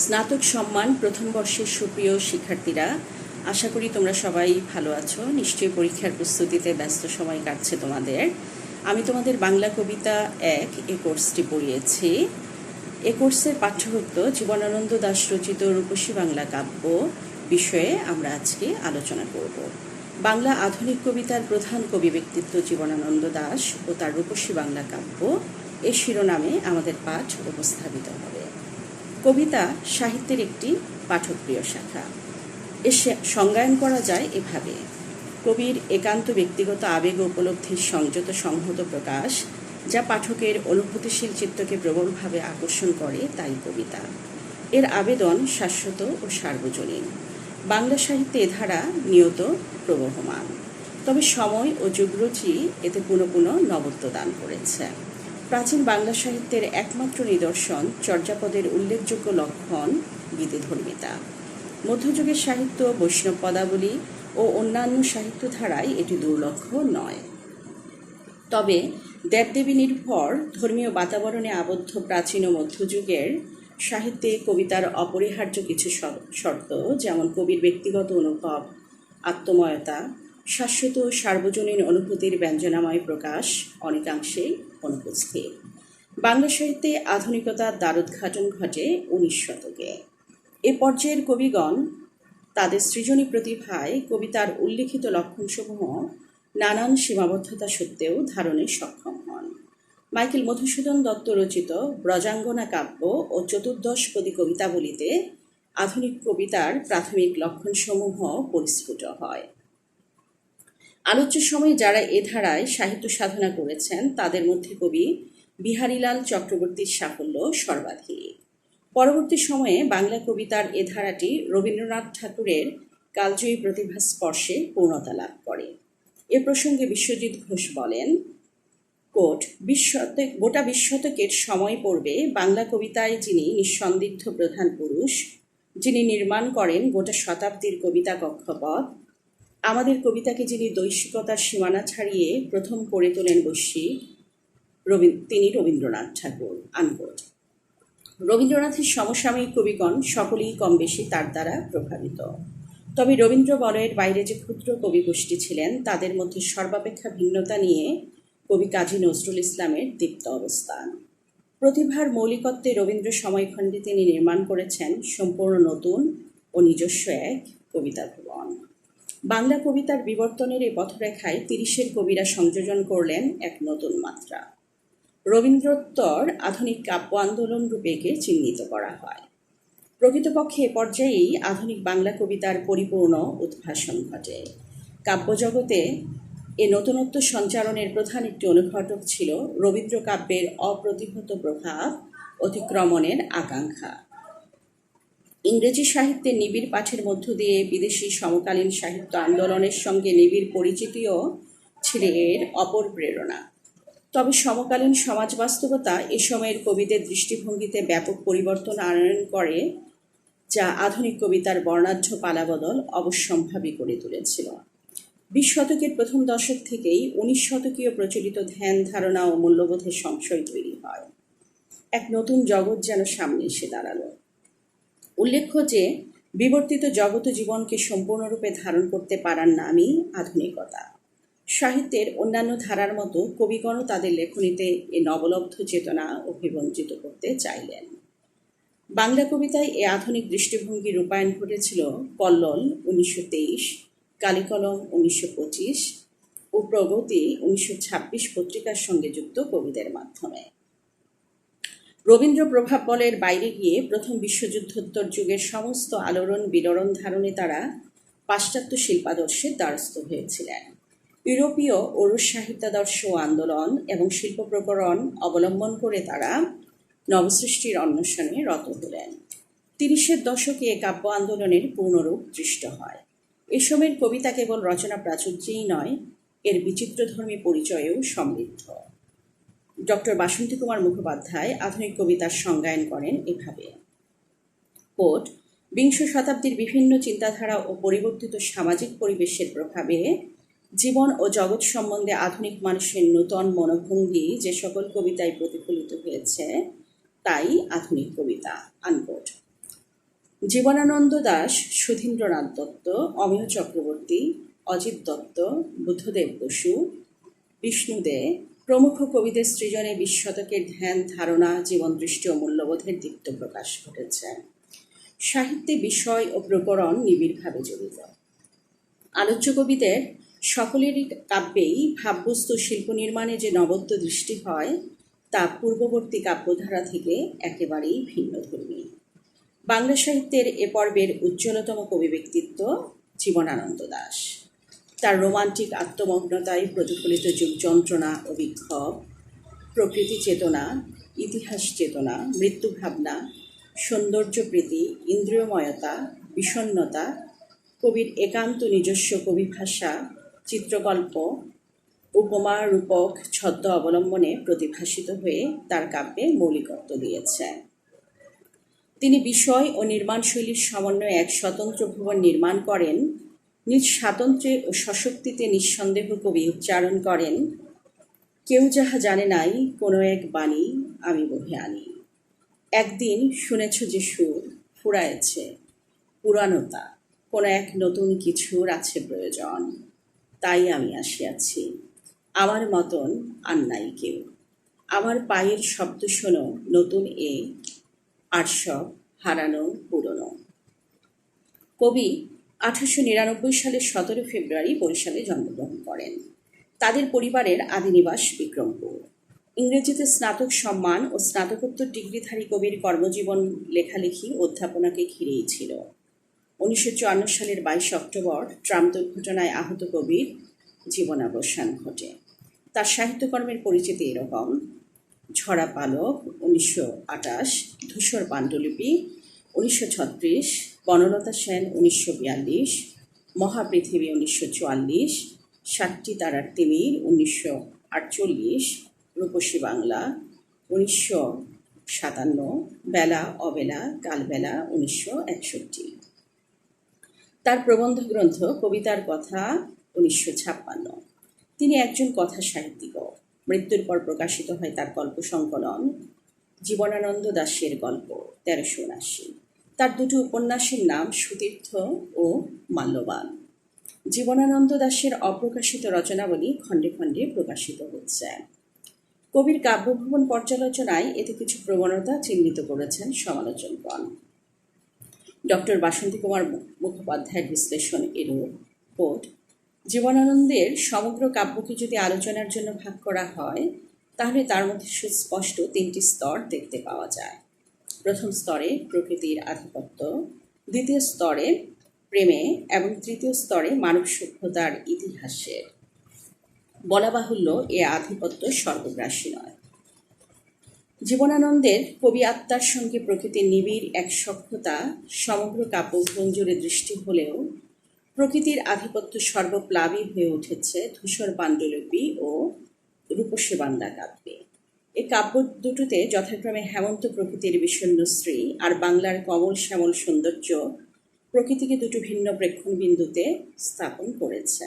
স্নাতক সম্মান প্রথম বর্ষের সুপ্রিয় শিক্ষার্থীরা, আশা করি তোমরা সবাই ভালো আছো। নিশ্চয়ই পরীক্ষার প্রস্তুতিতে ব্যস্ত সময় কাটছে তোমাদের। আমি তোমাদের বাংলা কবিতা 1 এই কোর্সটি পড়িয়েছি। এ কোর্সের পাঠ্যভুক্ত জীবনানন্দ দাশ রচিত রূপসী বাংলা কাব্য বিষয়ে আমরা আজকে আলোচনা করব। বাংলা আধুনিক কবিতার প্রধান কবি ব্যক্তিত্ব জীবনানন্দ দাশ ও তার রূপসী বাংলা কাব্য এ শিরোনামে আমাদের পাঠ উপস্থাপিত হবে। কবিতা সাহিত্যের একটি পাঠকপ্রিয় শাখা। এর সংজ্ঞায়ন করা যায় এভাবে: কবির একান্ত ব্যক্তিগত আবেগ ও উপলব্ধির সংযত সংহত প্রকাশ, যা পাঠকের অনুভূতিশীল চিত্তকে প্রবলভাবে আকর্ষণ করে, তাই কবিতা। এর আবেদন শাশ্বত ও সার্বজনীন। বাংলা সাহিত্যে এ ধারা নিয়ত প্রবহমান, তবে সময় ও যুগরুচি এতে পুনঃ পুনঃ নবত্ব দান করেছে। প্রাচীন বাংলা সাহিত্যের একমাত্র নিদর্শন, চর্যাপদের উল্লেখযোগ্য লক্ষণ গীতিধর্মিতা। মধ্যযুগের সাহিত্য, বৈষ্ণব পদাবলী ও অন্যান্য সাহিত্য ধারায় এটি দুর্লক্ষ নয়। তবে দেবদেবী নির্ভর ধর্মীয় বাতাবরণে আবদ্ধ প্রাচীন ও মধ্যযুগের সাহিত্যে কবিতার অপরিহার্য কিছু শর্ত, যেমন কবির ব্যক্তিগত অনুভব, আত্মময়তা, শাশ্বত সার্বজনীন অনুভূতির ব্যঞ্জনাময় প্রকাশ অনেকাংশেই অনুপস্থিত। বাংলা সাহিত্যে আধুনিকতার দ্বারোদ্ঘাটন ঘটে 19 শতকে। এ পর্যায়ের কবিগণ তাদের সৃজনী প্রতিভায় কবিতার উল্লিখিত লক্ষণসমূহ নানান সীমাবদ্ধতা সত্ত্বেও ধারণে সক্ষম হন। মাইকেল মধুসূদন দত্ত রচিত ব্রজাঙ্গনা কাব্য ও চতুর্দশ পদী কবিতাবলিতে আধুনিক কবিতার প্রাথমিক লক্ষণসমূহ পরিস্ফুট হয়। আলোচ্য সময়ে যারা এ ধারায় সাহিত্য সাধনা করেছেন, তাদের মধ্যে কবি বিহারীলাল চক্রবর্তীর সাফল্য সর্বাধিক। পরবর্তী সময়ে বাংলা কবিতার এ ধারাটি রবীন্দ্রনাথ ঠাকুরের কালজয়ী প্রতিভা স্পর্শে পূর্ণতা লাভ করে। এ প্রসঙ্গে বিশ্বজিৎ ঘোষ বলেন, কোট, গোটা 20 শতকের সময় পড়বে বাংলা কবিতায় যিনি নিঃসন্দিগ্ধ প্রধান পুরুষ, যিনি নির্মাণ করেন গোটা শতাব্দীর কবিতা কক্ষপথ, আমাদের কবিতাকে যিনি দৈশিকতার সীমানা ছাড়িয়ে প্রথম করে তোলেন বৈশ্বিক, তিনি রবীন্দ্রনাথ ঠাকুর। আনকোট। রবীন্দ্রনাথের সমসাময়িক কবিগণ সকলেই কম বেশি তার দ্বারা প্রভাবিত। তবে রবীন্দ্র বলয়ের বাইরে যে ক্ষুদ্র কবি গোষ্ঠী ছিলেন, তাদের মধ্যে সর্বাপেক্ষা ভিন্নতা নিয়ে কবি কাজী নজরুল ইসলামের দীপ্ত অবস্থান। প্রতিভার মৌলিকত্বে রবীন্দ্র সময়খণ্ডে তিনি নির্মাণ করেছেন সম্পূর্ণ নতুন ও নিজস্ব এক কবিতা ভুবন। বাংলা কবিতার বিবর্তনের এই পথরেখায় 30-এর কবিরা সংযোজন করলেন এক নতুন মাত্রা। রবীন্দ্রোত্তর আধুনিক কাব্য আন্দোলন রূপে একে চিহ্নিত করা হয়। প্রকৃতপক্ষে এ পর্যায়েই আধুনিক বাংলা কবিতার পরিপূর্ণ উদ্ভাসন ঘটে। কাব্যজগতে এ নতুনত্ব সঞ্চারণের প্রধান একটি অনুঘটক ছিল রবীন্দ্র কাব্যের অপ্রতিহত প্রভাব অতিক্রমণের আকাঙ্ক্ষা। ইংরেজি সাহিত্যের নিবিড় পাঠের মধ্য দিয়ে বিদেশি সমকালীন সাহিত্য আন্দোলনের সঙ্গে নিবিড় পরিচিতিও ছিল এর অপর প্রেরণা। তবে সমকালীন সমাজ বাস্তবতা এ সময়ের কবিদের দৃষ্টিভঙ্গিতে ব্যাপক পরিবর্তন আনয়ন করে, যা আধুনিক কবিতার বর্ণাঢ্য পালাবদল অবশ্যম্ভাবী করে তুলেছিল। 20 শতকের প্রথম দশক থেকেই 19 শতকীয় প্রচলিত ধ্যান ধারণা ও মূল্যবোধের সংশয় তৈরি হয়। এক নতুন জগৎ যেন সামনে এসে দাঁড়ালো। উল্লেখ্য যে বিবর্তিত জগৎ জীবনকে সম্পূর্ণরূপে ধারণ করতে পারার নামই আধুনিকতা। সাহিত্যের অন্যান্য ধারার মতো কবিগণও তাদের লেখনীতে এ নবলব্ধ চেতনা অভিব্যঞ্জিত করতে চাইলেন। বাংলা কবিতায় এ আধুনিক দৃষ্টিভঙ্গি রূপায়ণ ঘটেছিল কল্লোল 1923, কালিকলম 1925 ও প্রগতি 1926 পত্রিকার সঙ্গে যুক্ত কবিদের মাধ্যমে। রবীন্দ্র প্রভাব বলের বাইরে গিয়ে প্রথম বিশ্বযুদ্ধোত্তর যুগের সমস্ত আলোড়ন বিলোড়ন ধারণে তারা পাশ্চাত্য শিল্পাদর্শের দ্বারস্থ হয়েছিলেন। ইউরোপীয় ও রুশ সাহিত্যাদর্শ আন্দোলন এবং শিল্প প্রকরণ অবলম্বন করে তারা নবসৃষ্টির অন্বেষণে রত হলেন। 30-এর দশকে কাব্য আন্দোলনের পূর্ণরূপ দৃষ্ট হয়। এ সময়ের কবিতা কেবল রচনা প্রাচুর্যেই নয়, এর বিচিত্রধর্মী পরিচয়েও সমৃদ্ধ। ডক্টর বাসন্তী কুমার মুখোপাধ্যায় আধুনিক কবিতার সংজ্ঞায়ন করেন এভাবে, কোট, 20 শতাব্দীর বিভিন্ন চিন্তাধারা ও পরিবর্তিত সামাজিক পরিবেশের প্রভাবে জীবন ও জগৎ সম্বন্ধে আধুনিক মানুষের নূতন মনোভঙ্গি যে সকল কবিতায় প্রতিফলিত হয়েছে, তাই আধুনিক কবিতা। আনকোট। জীবনানন্দ দাশ, সুধীন্দ্রনাথ দত্ত, অমেয় চক্রবর্তী, অজিত দত্ত, বুদ্ধদেব বসু, বিষ্ণু দে প্রমুখ কবিদের সৃজনে 20 শতকের ধ্যান, ধারণা, জীবনদৃষ্টি ও মূল্যবোধের দীপ্ত প্রকাশ ঘটেছে। সাহিত্যে বিষয় ও প্রকরণ নিবিড়ভাবে জড়িত। আলোচ্য কবিদের সকলেরই কাব্যেই ভাববস্তু শিল্প নির্মাণে যে নবত্ব দৃষ্টি হয় তা পূর্ববর্তী কাব্যধারা থেকে একেবারেই ভিন্নধর্মী। বাংলা সাহিত্যের এ পর্বের উজ্জ্বলতম কবি ব্যক্তিত্ব জীবনানন্দ দাশ। তার রোমান্টিক আত্মমগ্নতায় প্রতিফলিত যুগ যন্ত্রণা ও বিক্ষোভ, প্রকৃতি চেতনা, ইতিহাস চেতনা, মৃত্যু ভাবনা, সৌন্দর্যপ্রীতি, ইন্দ্রিয়ময়তা, বিষণ্ণতা, কবির একান্ত নিজস্ব কবি ভাষা, চিত্রকল্প, উপমা, রূপক, ছদ্ম অবলম্বনে প্রতিভাসিত হয়ে তার কাব্যে মৌলিকত্ব দিয়েছে। তিনি বিষয় ও নির্মাণশৈলীর সমন্বয়ে এক স্বতন্ত্র ভুবন নির্মাণ করেন। নিজ স্বাতন্ত্র্যে ও সশক্তিতে নিঃসন্দেহ কবি উচ্চারণ করেন, কেউ যাহা জানে নাই কোনো এক বাণী আমি বহে আনি। একদিন শুনেছ যে সুর ফুরায়েছে পুরানোতা, কোনো এক নতুন কিছুর আছে প্রয়োজন, তাই আমি আসিয়াছি। আমার মতন আর নাই কেউ, আমার পায়ের শব্দ শোনো নতুন এ, আর সব হারানো পুরনো। কবি 1899 সালের 17 ফেব্রুয়ারি বরিশালে জন্মগ্রহণ করেন। তাদের পরিবারের আদিনিবাস বিক্রমপুর। ইংরেজিতে স্নাতক সম্মান ও স্নাতকোত্তর ডিগ্রিধারী কবির কর্মজীবন লেখালেখি অধ্যাপনাকে ঘিরেই ছিল। 1954 সালের 22 অক্টোবর ট্রাম দুর্ঘটনায় আহত কবির জীবনাবসান ঘটে। তার সাহিত্যকর্মের পরিচিতি এরকম: ঝরা পালক 1928, ধূসর পাণ্ডুলিপি 1936, বনলতা সেন 1942, মহাপৃথিবী 1944, 7টি তারার তিমির 1948, রূপসী বাংলা 1957, বেলা অবেলা কালবেলা 1961। তার প্রবন্ধ গ্রন্থ কবিতার কথা 1956। তিনি একজন কথা সাহিত্যিকও। মৃত্যুর পর প্রকাশিত হয় তার গল্প সংকলন জীবনানন্দ দাশের গল্প 1379। তার দুটি উপন্যাসের নাম সুতীর্থ ও মাল্যবান। জীবনানন্দ দাশের অপ্রকাশিত রচনাবলী খণ্ডে খণ্ডে প্রকাশিত হচ্ছে। কবির কাব্যভবন পর্যালোচনায় এতে কিছু প্রবণতা চিহ্নিত করেছেন সমালোচকগণ। ডক্টর বাসন্তী কুমার মুখোপাধ্যায়ের বিশ্লেষণ এরূপ: কোট, জীবনানন্দের সমগ্র কাব্যকে যদি আলোচনার জন্য ভাগ করা হয় তাহলে তার মধ্যে সুস্পষ্ট 3টি স্তর দেখতে পাওয়া যায়। প্রথম স্তরে প্রকৃতির আধিপত্য, দ্বিতীয় স্তরে প্রেমে এবং তৃতীয় স্তরে মানব সভ্যতার ইতিহাসের। বলা বাহুল্য এ আধিপত্য সর্বগ্রাসী নয়। জীবনানন্দের কবি আত্মার সঙ্গে প্রকৃতির নিবিড় এক সখ্যতা সমগ্র কাব্যভবন জুড়ে দৃষ্টি হলেও প্রকৃতির আধিপত্য সর্বপ্লাবী হয়ে উঠেছে ধূসর পাণ্ডুলিপি ও রূপসী বাংলা কাব্যে। এই কাব্য দুটোতে যথাক্রমে হেমন্ত প্রকৃতির বিষণ্ণ স্ত্রী আর বাংলার কমল শ্যামল সৌন্দর্য প্রকৃতিকে দুটো ভিন্ন প্রেক্ষণবিন্দুতে স্থাপন করেছে।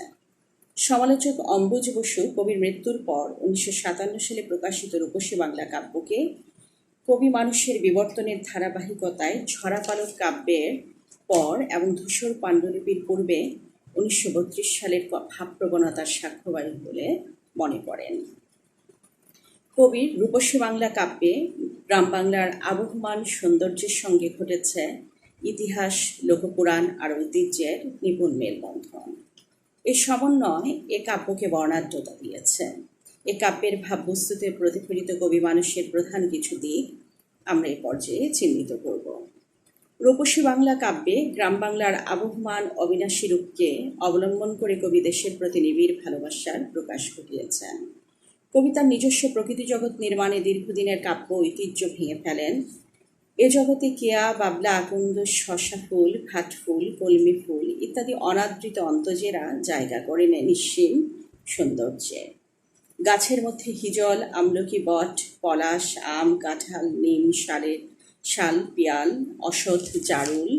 সমালোচক অম্বুজ বসু কবির মৃত্যুর পর 1957 সালে প্রকাশিত রূপসী বাংলা কাব্যকে কবি মানুষের বিবর্তনের ধারাবাহিকতায় ঝরা পালক কাব্যের পর এবং ধূসর পাণ্ডুলিপির পূর্বে 1932 সালের ভাবপ্রবণতার সাক্ষ্যবাহী বলে মনে করেন। কবির রূপসী বাংলা কাব্যে গ্রাম বাংলার আবহমান সৌন্দর্যের সঙ্গে ঘটেছে ইতিহাস, লোকপুরাণ আর ঐতিহ্যের নিপুণ মেলবন্ধন। এই সমন্বয় এ কাব্যকে বর্ণাঢ্যতা দিয়েছে। এ কাব্যের ভাববস্তুতে প্রতিফলিত কবি মানুষের প্রধান কিছু দিক আমরা এই পর্যায়ে চিহ্নিত করব। রূপসী বাংলা কাব্যে গ্রাম বাংলার আবহমান অবিনাশী রূপকে অবলম্বন করে কবি দেশের প্রতি নিবিড় ভালোবাসার প্রকাশ ঘটিয়েছেন। কবি তার নিজস্ব প্রকৃতি জগৎ নির্মাণে দীর্ঘদিনের কাব্য ঐতিহ্য ভেঙে ফেলেন। এ জগতে কেয়া, বাবলা, আকন্দ, শশা ফুল, ঘাট ফুল, কলমি ফুল ইত্যাদি অনাদৃত অন্তজেরা জায়গা করে নেয় নিঃসীম সৌন্দর্যে। গাছের মধ্যে হিজল, আমলকি, বট, পলাশ, আম, কাঁঠাল, নিম, শাল, পিয়াল, অশথ, জারুল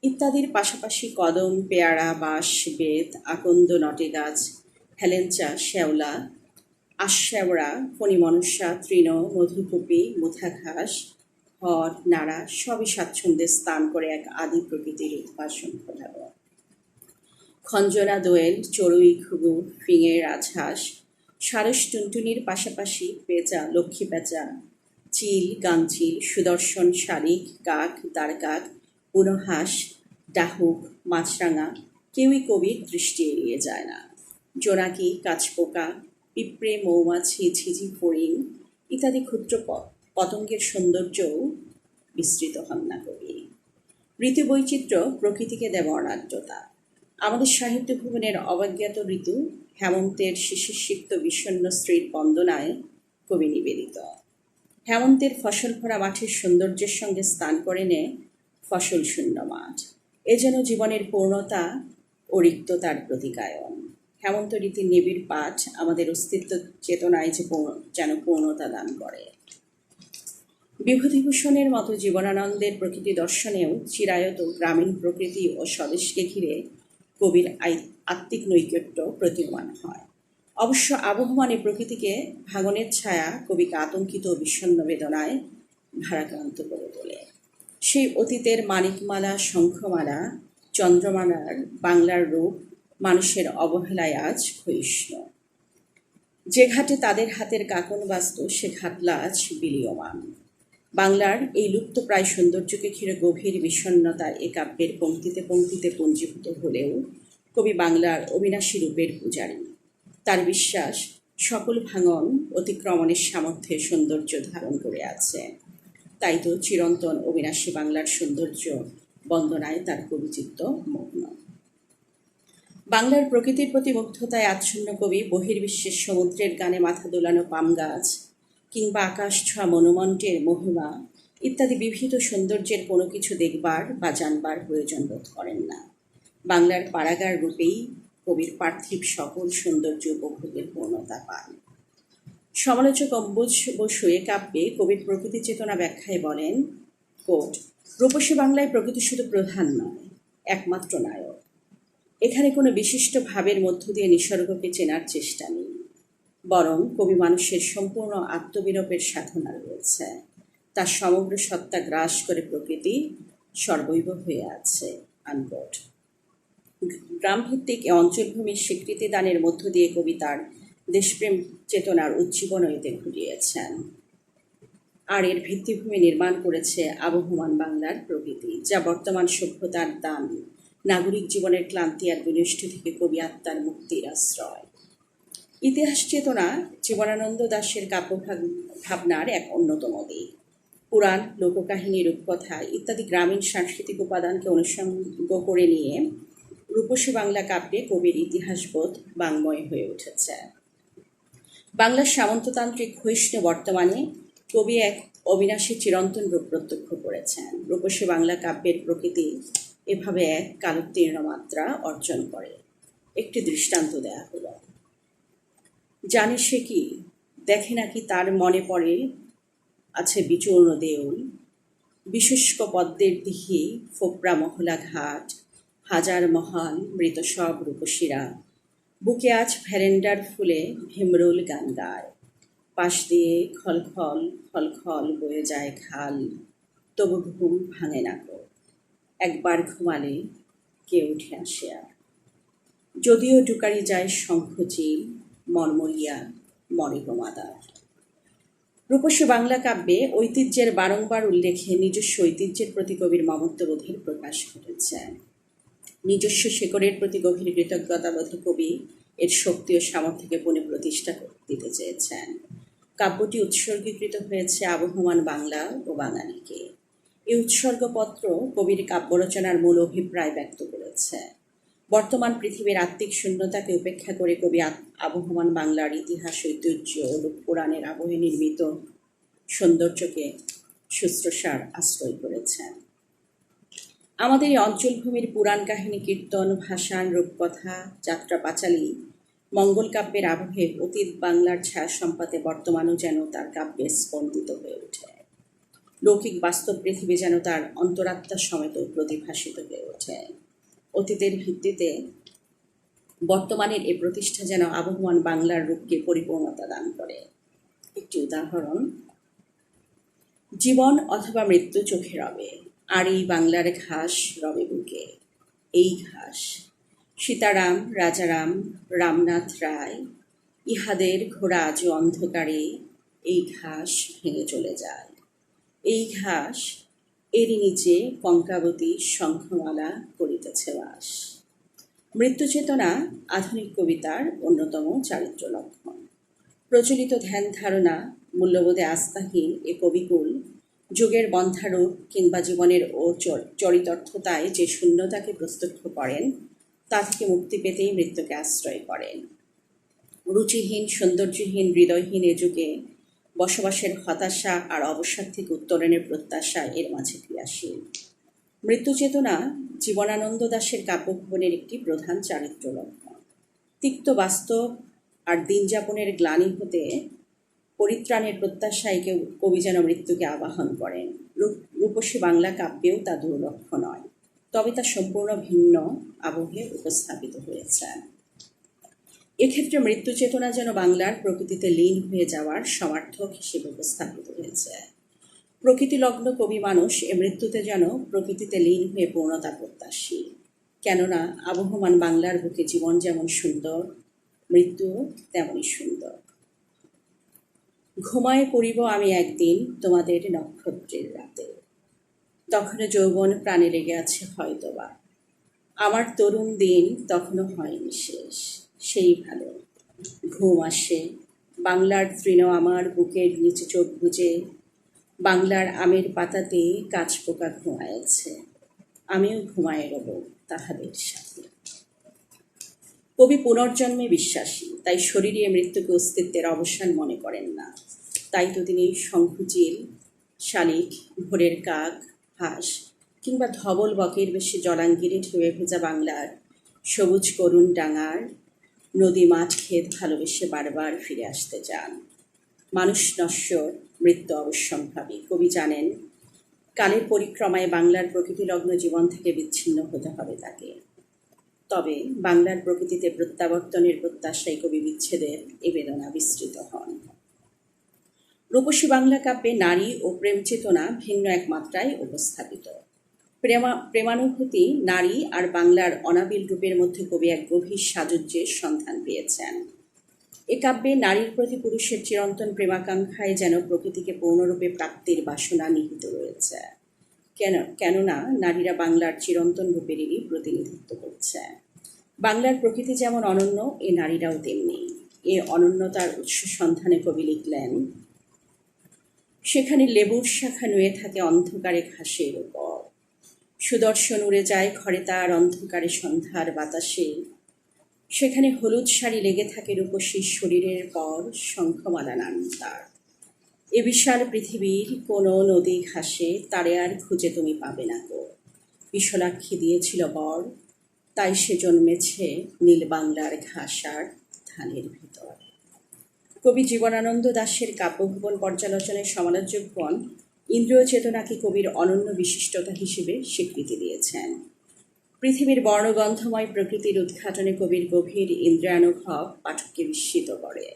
ইত্যাদির পাশাপাশি কদম, পেয়ারা, বাঁশ, বেত, আকন্দ, নটে গাছ, হেলেঞ্চা, শ্যাওলা, আশ্যাওড়া, ফণিমনসা, তৃণ, মধুকুপি, মুথা ঘাস, ঘর নাড়া সবই স্বাচ্ছন্দ্যে স্থান করে এক আদি প্রকৃতির উদ্ভাসন ঘটালো। খঞ্জনা দোয়েল, চড়ুই ঘুঘু, ফিঙে রাজহাঁস, সারস টুনটুনির পাশাপাশি পেঁচা, লক্ষ্মী পেঁচা, চিল, গাংচিল, সুদর্শন শালিক, কাক, দাঁড়কাক, বুনোহাঁস, ডাহুক, মাছরাঙা কেউই কবির দৃষ্টি এড়িয়ে যায় না। জোনাকি, কাঁচপোকা, পিঁপড়ে, মৌমাছি, ঝিঝি, ফড়িং ইত্যাদি ক্ষুদ্র পতঙ্গের সৌন্দর্যও বিস্তৃত হন না কবি। ঋতু বৈচিত্র্য প্রকৃতিকে দেয় বর্ণাঢ্যতা। আমাদের সাহিত্য ভুবনের অবজ্ঞাত ঋতু হেমন্তের শিশিরসিক্ত বিষণ্ণ স্ত্রীর বন্দনায় কবি নিবেদিত। হেমন্তের ফসল ভরা মাঠের সৌন্দর্যের সঙ্গে স্থান করে নেয় ফসল শূন্য মাঠ। এ যেন জীবনের পূর্ণতা ও রিক্ততার প্রতিকায়ন। হেমন্ত ঋতুর নিবিড় পাঠ আমাদের অস্তিত্ব চেতনায় যেন পূর্ণতা দান করে। বিভূতিভূষণের মতো জীবনানন্দের প্রকৃতি দর্শনেও চিরায়ত গ্রামীণ প্রকৃতি ও স্বদেশকে ঘিরে কবির আত্মিক নৈকট্য প্রতীয়মান হয়। অবশ্য আবহমান এই প্রকৃতিকে ভাঙনের ছায়া কবিকে আতঙ্কিত ও বিষণ্ণ বেদনায় ভারাক্রান্ত করে তোলে। সেই অতীতের মানিকমালা, শঙ্খমালা, চন্দ্রমালার বাংলার রূপ মানুষের অবহেলায় আজ ক্ষয়িষ্ণু। যে ঘাটে তাদের হাতের কাকন বাজত সে ঘাটলা আজ বিলীয়মান। বাংলার এই লুপ্তপ্রায় সৌন্দর্যকে ঘিরে গভীর বিষণ্ণতা এ কাব্যের পংক্তিতে পংক্তিতে পুঞ্জীভূত হলেও কবি বাংলার অবিনাশী রূপের পূজারী। তার বিশ্বাস সকল ভাঙন অতিক্রমণের সামর্থ্যে সৌন্দর্য ধারণ করে আছে। তাই তো চিরন্তন অবিনাশী বাংলার সৌন্দর্য বন্দনায় তার কবিচিত্ত মগ্ন। বাংলার প্রকৃতির প্রতি মুগ্ধতায় আচ্ছন্ন কবি বহির্বিশ্বের সমুদ্রের গানে মাথা দোলানো পাম গাছ কিংবা আকাশ ছোঁয়া মনুমন্টের মহিমা ইত্যাদি বিবিধ সৌন্দর্যের কোনো কিছু দেখবার বা জানবার প্রয়োজন বোধ করেন না। বাংলার পাড়াগার রূপেই কবির পার্থিব সকল সৌন্দর্য উপভোগের পূর্ণতা পান। সমালোচক অম্বুজ বসু এ কাব্যে কবির প্রকৃতি চেতনা ব্যাখ্যায় বলেন, কোট, রূপসী বাংলায় প্রকৃতি শুধু প্রধান নয়, একমাত্র নায়ক। এখানে কোনো বিশিষ্ট ভাবের মধ্য দিয়ে নিসর্গকে চেনার চেষ্টা নেই, বরং কবি মানুষের সম্পূর্ণ আত্মবিলোপের সাধনা রয়েছে। তার সমগ্র সত্তা গ্রাস করে প্রকৃতি সর্বৈব হয়ে আছে, আনকোট। গ্রামভিত্তিক এ অঞ্চলভূমির স্বীকৃতি দানের মধ্য দিয়ে কবি তার দেশপ্রেম চেতনার উজ্জীবন এতে ঘটিয়েছেন। আর এর ভিত্তিভূমি নির্মাণ করেছে আবহমান বাংলার প্রকৃতি, যা বর্তমান সভ্যতার দান, নাগরিক জীবনের ক্লান্তি আর বিনষ্ট থেকে কবি আত্মার মুক্তির আশ্রয়। ইতিহাস চেতনা জীবনানন্দ দাশের কাব্য ভাবনার এক অন্যতম দিক। পুরাণ, লোককাহিনী, রূপকথা ইত্যাদি গ্রামীণ সাংস্কৃতিক উপাদানকে অনুষঙ্গ করে নিয়ে রূপসী বাংলা কাব্যে কবির ইতিহাসবোধ বাংময় হয়ে উঠেছে। বাংলার সামন্ততান্ত্রিক ক্ষয়িষ্ণু বর্তমানে কবি এক অবিনাশী চিরন্তন রূপ প্রত্যক্ষ করেছেন। রূপসী বাংলা কাব্যের প্রকৃতি এভাবে এক কালোত্তীর্ণ মাত্রা অর্জন করে। একটি দৃষ্টান্ত দেয়া হলো। জানে সে কি, দেখে নাকি তার মনে পড়ে আছে বিচূর্ণ দেউল, বিশুষ্ক পদ্মের দিঘি, ফোপরা মহলা ঘাট, হাজার মহান মৃত সব রূপসীরা, বুকে আজ ভ্যারেন্ডার ফুলে ভীমরুল গান গায়, পাশ দিয়ে খলখল খলখল বয়ে যায় খাল, তবু ঘুম ভাঙে না কো, একবার ঘুমালে কে উঠে আসে আর, যদিও ডুকারি যায় শঙ্খচিল, মর্মরিয়া মরে গোমাদার। রূপসী বাংলা কাব্যে ঐতিহ্যের বারংবার উল্লেখে নিজস্ব ঐতিহ্যের প্রতি কবির মমত্ববোধের প্রকাশ ঘটেছে। নিজস্ব শেকড়ের প্রতি গভীর কৃতজ্ঞতাবোধ কবি এর শক্তি ও সামর্থ্যকে পুনঃপ্রতিষ্ঠা দিতে চেয়েছেন। কাব্যটি উৎসর্গীকৃত হয়েছে আবহমান বাংলা ও বাঙালিকে। এই উৎসর্গপত্র কবির কাব্য রচনার মূল অভিপ্রায় ব্যক্ত করেছে। বর্তমান পৃথিবীর আত্মিক শূন্যতাকে উপেক্ষা করে কবি আবহমান বাংলার ইতিহাস, ঐতিহ্য ও লোকপুরাণের আবহে নির্মিত সৌন্দর্যকে শুশ্রূষার আশ্রয় করেছেন। আমাদের এই অঞ্চলভূমির পুরাণ কাহিনী, কীর্তন, ভাসান, রূপকথা, যাত্রা পাঁচালী, মঙ্গল কাব্যের আবহে অতীত বাংলার ছায়া সম্পাতে বর্তমানও যেন তার কাব্যে স্পন্দিত হয়ে ওঠে। লৌকিক বাস্তব পৃথিবী যেন তার অন্তরাত্মা সমেত প্রতিভাসিত হয়ে ওঠে। অতীতের ভিত্তিতে বর্তমানের এই প্রতিষ্ঠা যেন আবহমান বাংলার রূপকে পরিপূর্ণতা দান করে। একটি উদাহরণ, জীবন অথবা মৃত্যু চোখে রবে, আর এই বাংলার ঘাস রবে বুকে। এই ঘাস সীতারাম, রাজারাম, রামনাথ রায়, ইহাদের ঘোড়া আজও অন্ধকারে এই ঘাস ভেঙে চলে যায়। এই ঘাস এরই নিচে কঙ্কাবতী শঙ্খমালা করিতেছে বাস। মৃত্যুচেতনা আধুনিক কবিতার অন্যতম চারিত্র লক্ষণ। প্রচলিত ধ্যান ধারণা, মূল্যবোধে আস্থাহীন এ কবিকুল যুগের বন্ধারূপ কিংবা জীবনের ও চরিতার্থতায় যে শূন্যতাকে প্রত্যক্ষ করেন, তা থেকে মুক্তি পেতেই মৃত্যুকে আশ্রয় করেন। রুচিহীন, সৌন্দর্যহীন, হৃদয়হীন এ যুগে বসবাসের হতাশা আর অবসাদ থেকে উত্তরণের প্রত্যাশা এর মাঝে ক্রিয়াশীল। মৃত্যুচেতনা জীবনানন্দ দাশের কাব্যভবনের একটি প্রধান চারিত্র লক্ষণ। তিক্ত বাস্তব আর দিনযাপনের গ্লানি হতে পরিত্রাণের প্রত্যাশায় কবি যেন মৃত্যুকে আবাহন করেন। রূপসী বাংলা কাব্যেও তা দুর্লক্ষ নয়, তবে তা সম্পূর্ণ ভিন্ন আবহে উপস্থাপিত হয়েছে। এক্ষেত্রে মৃত্যু চেতনা যেন বাংলার প্রকৃতিতে লীন হয়ে যাওয়ার সমার্থক হিসেবে উপস্থাপিত হয়েছে। প্রকৃতিলগ্ন কবি মানুষ এ মৃত্যুতে যেন প্রকৃতিতে লীন হয়ে পূর্ণতা প্রত্যাশী। কেননা আবহমান বাংলার বুকে জীবন যেমন সুন্দর, মৃত্যু তেমনই সুন্দর। ঘুমায় পড়িব আমি একদিন তোমাদের নক্ষত্রের রাতে, তখনও যৌবন প্রাণে লেগে আছে হয়তোবা। আমার তরুণ দিন তখনও হয়নি শেষ, সেই ভালো ঘুম আসে। বাংলার তৃণ আমার বুকের নিচে চোখ বুজে, বাংলার আমের পাতাতে কাঠপোকা ঘুমায়েছে, আমিও ঘুমায়ে রব তাহাদের সাথে। কবি পুনর্জন্মে বিশ্বাসী, তাই শরীরে মৃত্যুকে অস্তিত্বের অবসান মনে করেন না। তাই তো তিনি শঙ্খচিল, শালিক, ভোরের কাক, হাঁস কিংবা ধবল বকের বেশি জলাঙ্গিরে ঢেউয়ে ভেজা বাংলার সবুজ করুণ ডাঙার নদী, মাঠ, ক্ষেত ভালোবেসে বারবার ফিরে আসতে চান। মানুষ নশ্বর, মৃত্যু অবশ্যম্ভাবী। কবি জানেন কালের পরিক্রমায় বাংলার প্রকৃতিলগ্ন জীবন থেকে বিচ্ছিন্ন হতে হবে তাকে। তবে বাংলার প্রকৃতিতে প্রত্যাবর্তনের প্রত্যাশায় কবি বিচ্ছেদের এ বেদনা বিস্তৃত হন। রূপসী বাংলা কাব্যে নারী ও প্রেম চেতনা ভিন্ন এক মাত্রায় উপস্থাপিত। প্রেমানুভূতি, নারী আর বাংলার অনাবিল রূপের মধ্যে কবি এক গভীর সাযুজ্যের সন্ধান পেয়েছেন। এ কাব্যে নারীর প্রতি পুরুষের চিরন্তন প্রেমাকাঙ্ক্ষায় যেন প্রকৃতিকে পূর্ণরূপে প্রাপ্তির বাসনা নিহিত রয়েছে। কেননা নারীরা বাংলার চিরন্তন রূপেরই প্রতিনিধিত্ব করছে। বাংলার প্রকৃতি যেমন অনন্য, এ নারীরাও তেমনি। এ অনন্যতার উৎস সন্ধানে কবি লিখলেন, সেখানে লেবুর শাখা নুয়ে থাকে অন্ধকারে ঘাসের উপর, সুদর্শন উড়ে যায় ঘরে তার অন্ধকারে সন্ধ্যার বাতাসে, সেখানে হলুদ শাড়ি লেগে থাকে রূপসীর শরীরের পর শঙ্খমালা নাম তার। এ বিশাল পৃথিবীর কোনো নদী ঘাসে তারে আর খুঁজে তুমি পাবে না গো। বিশালাক্ষী দিয়েছিল বর, তাই সে জন্মেছে নীল বাংলার ঘাস আর ধানের ভিতর। কবি জীবনানন্দ দাশের কাব্যভুবন পর্যালোচনায় সমালোচকগণ ইন্দ্রিয় চেতনাকে কবির অনন্য বিশিষ্টতা হিসেবে স্বীকৃতি দিয়েছেন। পৃথিবীর বর্ণগন্ধময় প্রকৃতির উদ্ঘাটনে কবির গভীর ইন্দ্রিয়ানুভব পাঠককে বিস্মিত করে।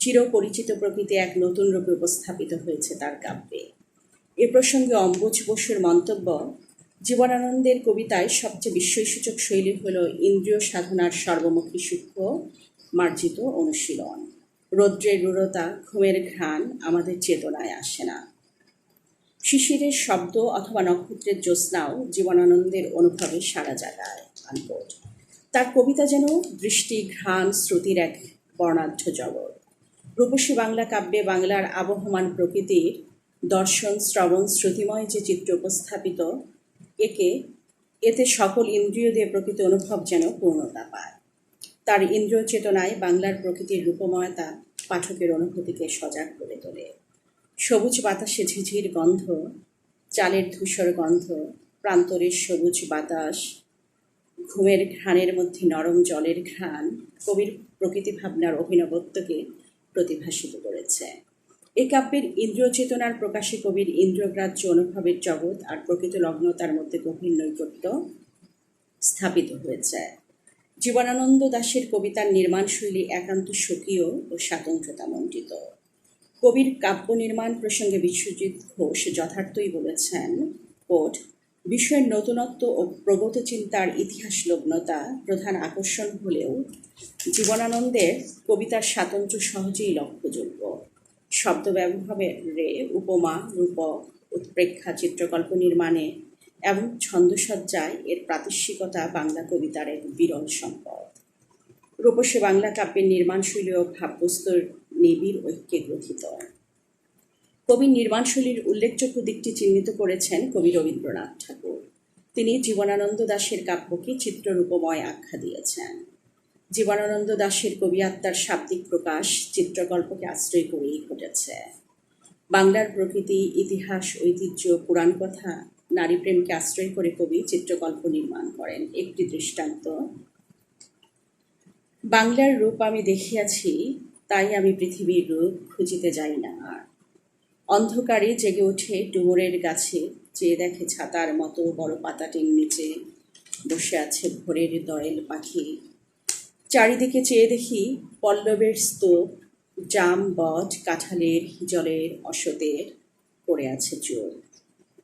চিরপরিচিত প্রকৃতি এক নতুন রূপে উপস্থাপিত হয়েছে তার কাব্যে। এ প্রসঙ্গে অম্বুজ বসুর মন্তব্য, জীবনানন্দের কবিতায় সবচেয়ে বিস্ময়সূচক শৈলী হল ইন্দ্রিয় সাধনার সর্বমুখী সূক্ষ্ম মার্জিত অনুশীলন। রৌদ্রের রূঢ়তা, ঘুমের ঘ্রাণ আমাদের চেতনায় আসে না। শিশিরের শব্দ অথবা নক্ষত্রের জ্যোৎস্নাও জীবনানন্দের অনুভবে সাড়া জাগায়। তার কবিতা যেন দৃষ্টি, ঘ্রাণ, শ্রুতির এক বর্ণাঢ্য জগৎ। রূপসী বাংলা কাব্যে বাংলার আবহমান প্রকৃতির দর্শন, শ্রবণ, শ্রুতিময় যে চিত্র উপস্থাপিত, এতে সকল ইন্দ্রিয় দিয়ে প্রকৃতি অনুভব যেন পূর্ণতা পায়। তার ইন্দ্রিয় চেতনায় বাংলার প্রকৃতির রূপময়তা পাঠকের অনুভূতিকে সজাগ করে তোলে। সবুজ বাতাসে ঝিঝির গন্ধ, চালের ধূসর গন্ধ, প্রান্তরের সবুজ বাতাস, ঘুমের ঘ্রাণের মধ্যে নরম জলের ঘ্রাণ কবির প্রকৃতি ভাবনার অভিনবত্বকে প্রতিভাসিত করেছে। এ কাব্যের ইন্দ্রিয় চেতনার প্রকাশে কবির ইন্দ্রিয়গ্রাহ্য অনুভবের জগৎ আর প্রকৃত লগ্নতার মধ্যে গভীর নৈকট্য স্থাপিত হয়েছে। জীবনানন্দ দাশের কবিতার নির্মাণশৈলী একান্ত স্বকীয় ও স্বাতন্ত্র্যতামণ্ডিত। কবির কাব্য নির্মাণ প্রসঙ্গে বিশ্বজিৎ ঘোষ যথার্থই বলেছেন, কোট, বিষয়ের নতুনত্ব ও প্রগত চিন্তার ইতিহাস লগ্নতা প্রধান আকর্ষণ হলেও জীবনানন্দের কবিতার স্বাতন্ত্র্য সহজেই লক্ষ্যযোগ্য। শব্দ ব্যবহারে, উপমা, রূপক, উৎপ্রেক্ষা, চিত্রকল্প নির্মাণে এবং ছন্দসজ্জায় এর প্রাতিষ্ঠানিকতা বাংলা কবিতার এক বিরল সম্পদ। রূপসী বাংলা কাব্যের নির্মাণশৈলী ও ভাববস্তুর নিবিড় ঐক্যে গ্রথিত। কবির নির্মাণশৈলীর উল্লেখযোগ্য দিকটি চিহ্নিত করেছেন কবি রবীন্দ্রনাথ ঠাকুর। তিনি জীবনানন্দ দাশের কাব্যকে চিত্ররূপময় আখ্যা দিয়েছেন। জীবনানন্দ দাশের কবি আত্মার শাব্দিক প্রকাশ চিত্রকল্পকে আশ্রয় করেই ঘটেছে। বাংলার প্রকৃতি, ইতিহাস, ঐতিহ্য, পুরাণ কথা, নারী প্রেমকে আশ্রয় করে কবি চিত্রকল্প নির্মাণ করেন। একটি দৃষ্টান্ত: বাংলার রূপ আমি দেখিয়াছি, তাই আমি পৃথিবীর রূপ খুঁজিতে যাই না আর। অন্ধকারে জেগে ওঠে ডুমুরের গাছে, চেয়ে দেখে ছাতার মতো বড় পাতাটির নিচে বসে আছে ভোরের দয়েল পাখি। চারিদিকে চেয়ে দেখি পল্লবের স্তূপ, জাম, বট, কাঁঠালের, হিজলের, অশ্বতের পড়ে আছে চোর।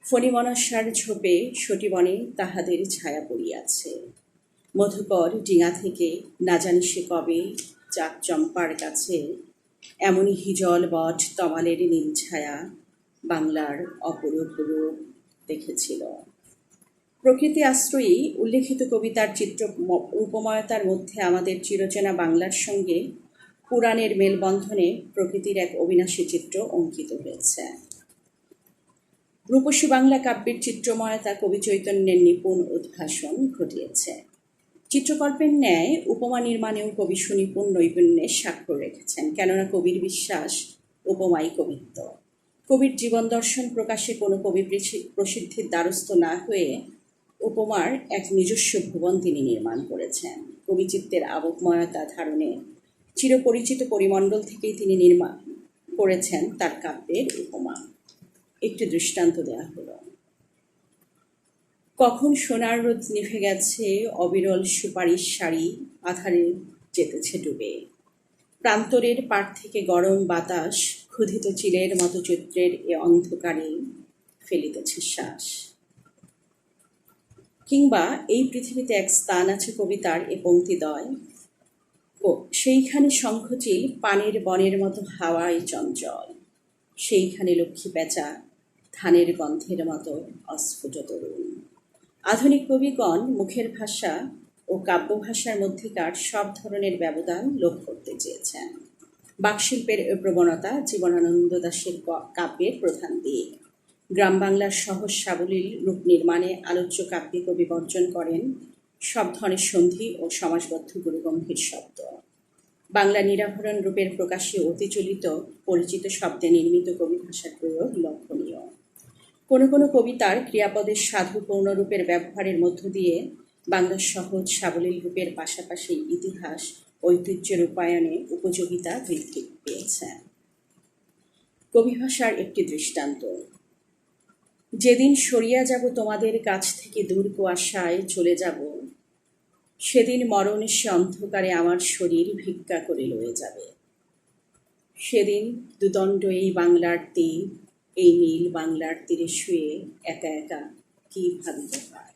ফণিমনস্যার ঝোপে সটিবনে তাহাদের ছায়া পড়িয়াছে। মধুকর ডিঙা থেকে না জানি সে কবে চাক চম্পার কাছে এমনই হিজল, বট, তমালের নীল ছায়া বাংলার অপরূপ রূপ দেখেছিল। প্রকৃতি আশ্রয়ী উল্লেখিত কবিতার চিত্র রূপময়তার মধ্যে আমাদের চিরচেনা বাংলার সঙ্গে পুরাণের মেলবন্ধনে প্রকৃতির এক অবিনাশী চিত্র অঙ্কিত হয়েছে। রূপসী বাংলা কাব্যের চিত্রময়তা কবি চৈতন্যের নিপুণ উদ্ভাসন ঘটিয়েছে। চিত্রকল্পের ন্যায় উপমা নির্মাণেও কবি সুনিপুণ নৈপুণ্যের স্বাক্ষর রেখেছেন, কেননা কবির বিশ্বাস উপমাই কবিত্ব। কবির জীবন দর্শন প্রকাশে কোনো কবি প্রসিদ্ধির দ্বারস্থ না হয়ে উপমার এক নিজস্ব ভুবন তিনি নির্মাণ করেছেন। কবিচিত্তের আবেগময়তা ধারণে চিরপরিচিত পরিমণ্ডল থেকেই তিনি নির্মাণ করেছেন তার কাব্যের উপমা। একটি দৃষ্টান্ত দেওয়া হলো: কখন সোনার রোদ নিভে গেছে, অবিরল সুপারির শাড়ি আধারে যেতেছে ডুবে। প্রান্তরের পাড় থেকে গরম বাতাস ক্ষুধিত চিলের মতো চিত্রের এ অন্ধকারে ফেলিতেছে শ্বাস। কিংবা এই পৃথিবীতে এক স্থান আছে কবিতার এ পংক্তিদ্বয়, সেইখানে শঙ্খচিল পানের বনের মতো হাওয়ায় চঞ্চল, সেইখানে লক্ষ্মী পেঁচা ধানের গন্ধের মতো অস্ফুট তরুণ। আধুনিক কবিগণ মুখের ভাষা ও কাব্য ভাষার মধ্যেকার সব ধরনের ব্যবধান লোপ করতে চেয়েছেন। বাকশিল্পের এ প্রবণতা জীবনানন্দ দাশের কাব্যের প্রধান দিক। গ্রাম বাংলার সহজ সাবলীল রূপ নির্মাণে আলোচ্য কাব্যে কবি বর্জন করেন সব ধরনের সন্ধি ও সমাজবদ্ধ গুরুগম্ভীর শব্দ। বাংলা নিরাভরণ রূপের প্রকাশে অতিচলিত পরিচিত শব্দে নির্মিত কবি ভাষার প্রয়োগ লক্ষণীয়। কোনো কোনো কবিতার ক্রিয়াপদের সাধু পূর্ণরূপের ব্যবহারের মধ্য দিয়ে বাংলার সহজ সাবলীল রূপের পাশাপাশি ইতিহাস, ঐতিহ্যের রূপায়ণে উপযোগিতা বৃদ্ধি পেয়েছে। কবি ভাষার একটি দৃষ্টান্ত: যেদিন সরিয়া যাব তোমাদের কাছ থেকে দূর কুয়াশায় চলে যাব, সেদিন মরণ সে অন্ধকারে আমার শরীর ভিক্ষা করে লয়ে যাবে। সেদিন দুদণ্ড এই বাংলার তীর, এই নীল বাংলার তীরে শুয়ে একা একা কি ভাবিতে পায়।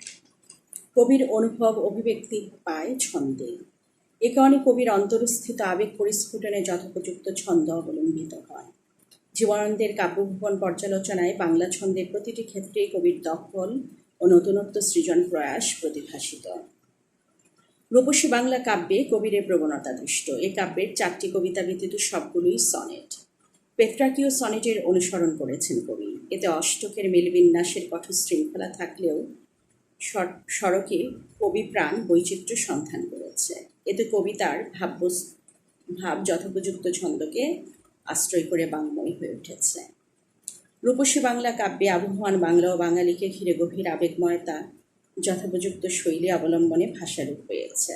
কবির অনুভব অভিব্যক্তি পায় ছন্দে। এ কারণে কবির অন্তরস্থিত আবেগ পরিস্ফুটনে যথোপযুক্ত ছন্দ অবলম্বিত হয়। জীবনানন্দের কাব্যভুবন পর্যালোচনায় বাংলা ছন্দের প্রতিটি ক্ষেত্রেই কবির দখল ও নতুনত্ব সৃজন প্রয়াস প্রতিভাসিত। রূপসী বাংলা কাব্যে কবির প্রবণতা দৃষ্ট। এ কাব্যের 4টি কবিতা ব্যতীত সবগুলোই সনেট। পেত্রাকীয় সনেটের অনুসরণ করেছেন কবি। এতে অষ্টকের মেলবিন্যাসের কঠোর শৃঙ্খলা থাকলেও সড়কে কবি প্রাণ বৈচিত্র্য সন্ধান করেছে। এতে কবিতার ভাব যথোপযুক্ত ছন্দকে আশ্রয় করে বাংময় হয়ে উঠেছে। রূপসী বাংলা কাব্যে আবহমান বাংলা ও বাঙালিকে ঘিরে গভীর আবেগময়তা যথোপযুক্ত শৈলী অবলম্বনে ভাষারূপ পেয়েছে।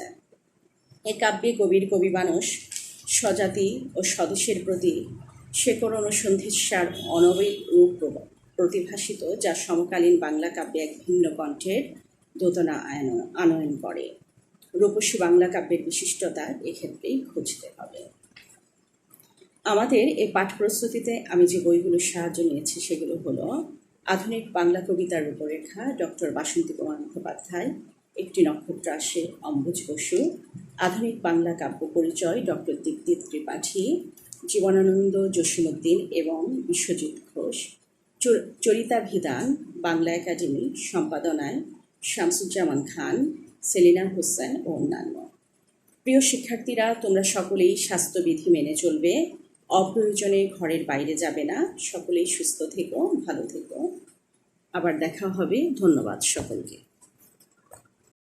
এ কাব্যে কবির কবিমানস স্বজাতি ও স্বদেশের প্রতি শেকড় অনুসন্ধিৎসার অনবীর রূপ প্রতিভাসিত, যা সমকালীন বাংলা কাব্যে এক ভিন্ন কণ্ঠের দোতনা আনয়ন করে। রূপসী বাংলা কাব্যের বিশিষ্টতা এক্ষেত্রেই খুঁজতে হবে। আমাদের এই পাঠ প্রস্তুতিতে আমি যে বইগুলোর সাহায্য নিয়েছি সেগুলো হলো আধুনিক বাংলা কবিতার রূপরেখা ডক্টর বাসন্তী কুমার মুখোপাধ্যায়, একটি নক্ষত্র আসে অম্বুজ বসু, আধুনিক বাংলা কাব্য পরিচয় ডক্টর দীপ্তি ত্রিপাঠী, জীবনানন্দ জসীমউদ্দিন এবং বিশ্বজিৎ ঘোষ, চরিতাভিধান বাংলা একাডেমি সম্পাদনায় শামসুজ্জামান খান, সেলিনা হোসেন ও অন্যান্য। প্রিয় শিক্ষার্থীরা, তোমরা সকলেই স্বাস্থ্যবিধি মেনে চলবে, অপ্রয়োজনে ঘরের বাইরে যাবে না, সকলেই সুস্থ থেকো, ভালো থেকো। আবার দেখা হবে। ধন্যবাদ সকলকে।